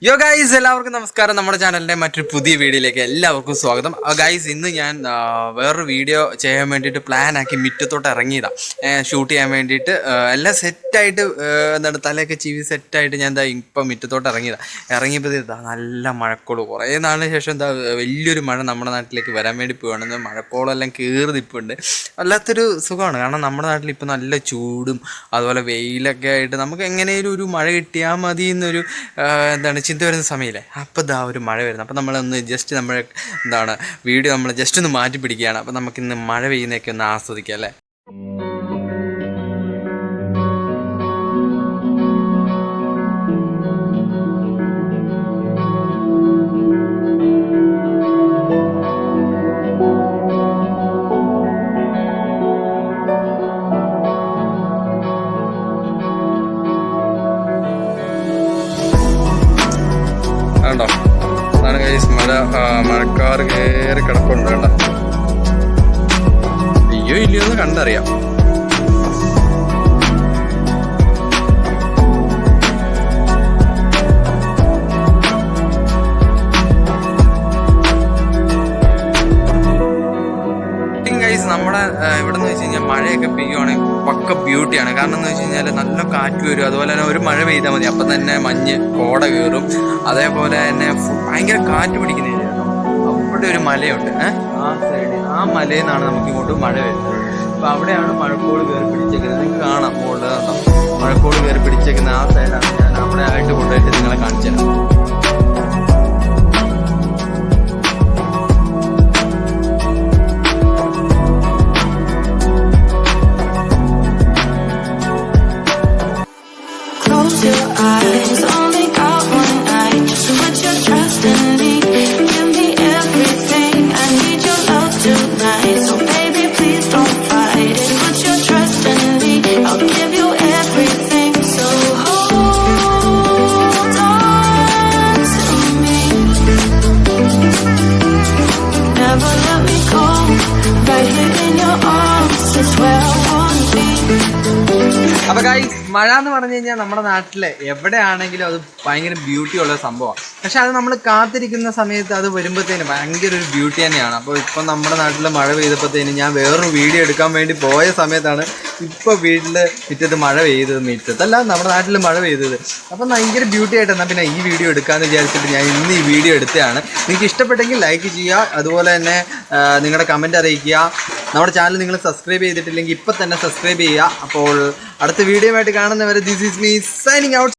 യോ ഗൈസ്, എല്ലാവർക്കും നമസ്കാരം. നമ്മുടെ ചാനലിൻ്റെ മറ്റൊരു പുതിയ വീഡിയോയിലേക്ക് എല്ലാവർക്കും സ്വാഗതം. ഗൈസ്, ഇന്ന് ഞാൻ വേറൊരു വീഡിയോ ചെയ്യാൻ വേണ്ടിയിട്ട് പ്ലാനാക്കി മുറ്റത്തോട്ട് ഇറങ്ങിയതാണ്. ഷൂട്ട് ചെയ്യാൻ വേണ്ടിയിട്ട് എല്ലാം സെറ്റായിട്ട് എന്താണ് തലയൊക്കെ ചീവി സെറ്റായിട്ട് ഞാൻ ഇപ്പം മുറ്റത്തോട്ട് ഇറങ്ങിയപ്പോൾ ഇതാ നല്ല മഴക്കോള്. കുറേ നാളിന് ശേഷം എന്താ വലിയൊരു മഴ നമ്മുടെ നാട്ടിലേക്ക് വരാൻ വേണ്ടി പോവുകയാണെന്ന്. മഴക്കോളെല്ലാം കയറി നിൽപ്പുണ്ട്. വല്ലാത്തൊരു സുഖമാണ്. കാരണം നമ്മുടെ നാട്ടിൽ ഇപ്പോൾ നല്ല ചൂടും അതുപോലെ വെയിലൊക്കെ ആയിട്ട് നമുക്ക് എങ്ങനെയും ഒരു മഴ കിട്ടിയാൽ മതി എന്നൊരു എന്താണ് ചിന്ത വരുന്ന സമയമില്ലേ. അപ്പോൾ ഇതാ ഒരു മഴ വരുന്നത്. അപ്പോൾ നമ്മളൊന്ന് ജസ്റ്റ് നമ്മൾ വീഡിയോ നമ്മൾ ജസ്റ്റ് ഒന്ന് മാറ്റി പിടിക്കുകയാണ്. അപ്പോൾ നമുക്കിന്ന് മഴ പെയ്യുന്നതൊക്കെ ഒന്ന് ആസ്വദിക്കാം അല്ലേ. ണ്ടോ അതാണ് ഗൈസ് മഴക്കാറ് കയറി കിടപ്പുണ്ട്. കേട്ടോ, അയ്യോ ഇല്ലയോ എന്ന് കണ്ടറിയാം. നമ്മുടെ ഇവിടെ നിന്ന് വെച്ച് കഴിഞ്ഞാൽ മഴയൊക്കെ പെയ്യുവാണെങ്കിൽ പക്ക ബ്യൂട്ടിയാണ്. കാരണം എന്ന് വെച്ച് കഴിഞ്ഞാൽ നല്ല കാറ്റ് വരും. അതുപോലെ തന്നെ ഒരു മഴ പെയ്താൽ മതി, അപ്പം തന്നെ മഞ്ഞ് കോട കയറും. അതേപോലെ തന്നെ ഭയങ്കര കാറ്റ് പിടിക്കുന്ന ഏരിയയാണ്. അവിടെ ഒരു മലയുണ്ട്, ആ സൈഡ്, ആ മലയിൽ നിന്നാണ് നമുക്ക് ഇങ്ങോട്ട് മഴ വരുന്നത്. അപ്പോൾ അവിടെയാണ് മഴക്കോട് കയറി പിടിച്ചേക്കുന്നത്. നിങ്ങൾക്ക് കാണാം മുകളിൽ കാണാം മഴക്കോട് കയറി പിടിച്ചേക്കുന്ന ആ സൈഡാണ്. ഞാൻ അവിടെ ആയിട്ട് കൊണ്ടുപോയിട്ട് നിങ്ങളെ കാണിച്ചു തരാം. അപ്പോൾ ഗൈസ്, മഴ എന്ന് പറഞ്ഞു കഴിഞ്ഞാൽ നമ്മുടെ നാട്ടിൽ എവിടെയാണെങ്കിലും അത് ഭയങ്കര ബ്യൂട്ടി ഉള്ള സംഭവമാണ്. പക്ഷെ അത് നമ്മൾ കാത്തിരിക്കുന്ന സമയത്ത് അത് വരുമ്പോഴത്തേനും ഭയങ്കര ഒരു ബ്യൂട്ടി തന്നെയാണ്. അപ്പോൾ ഇപ്പം നമ്മുടെ നാട്ടിൽ മഴ പെയ്തപ്പോഴത്തേനും ഞാൻ വേറൊരു വീഡിയോ എടുക്കാൻ വേണ്ടി പോയ സമയത്താണ് ഇപ്പോൾ വീട്ടിൽ മുറ്റത്ത് മഴ പെയ്തത്. മുറ്റത്തല്ല, നമ്മുടെ നാട്ടിൽ മഴ പെയ്തത്. അപ്പം ഭയങ്കര ബ്യൂട്ടി ആയിട്ട് എന്നാൽ പിന്നെ ഈ വീഡിയോ എടുക്കാമെന്ന് വിചാരിച്ചിട്ട് ഞാൻ ഇന്ന് ഈ വീഡിയോ എടുത്തതാണ്. നിങ്ങൾക്ക് ഇഷ്ടപ്പെട്ടെങ്കിൽ ലൈക്ക് ചെയ്യുക, അതുപോലെ തന്നെ നിങ്ങളുടെ കമൻറ്റ് അറിയിക്കുക. നമ്മുടെ ചാനൽ നിങ്ങൾ സബ്സ്ക്രൈബ് ചെയ്തിട്ടില്ലെങ്കിൽ ഇപ്പം തന്നെ സബ്സ്ക്രൈബ് ചെയ്യുക. അപ്പോൾ അടുത്ത വീഡിയോ ആയിട്ട് കാണുന്നവരെ this is me signing out.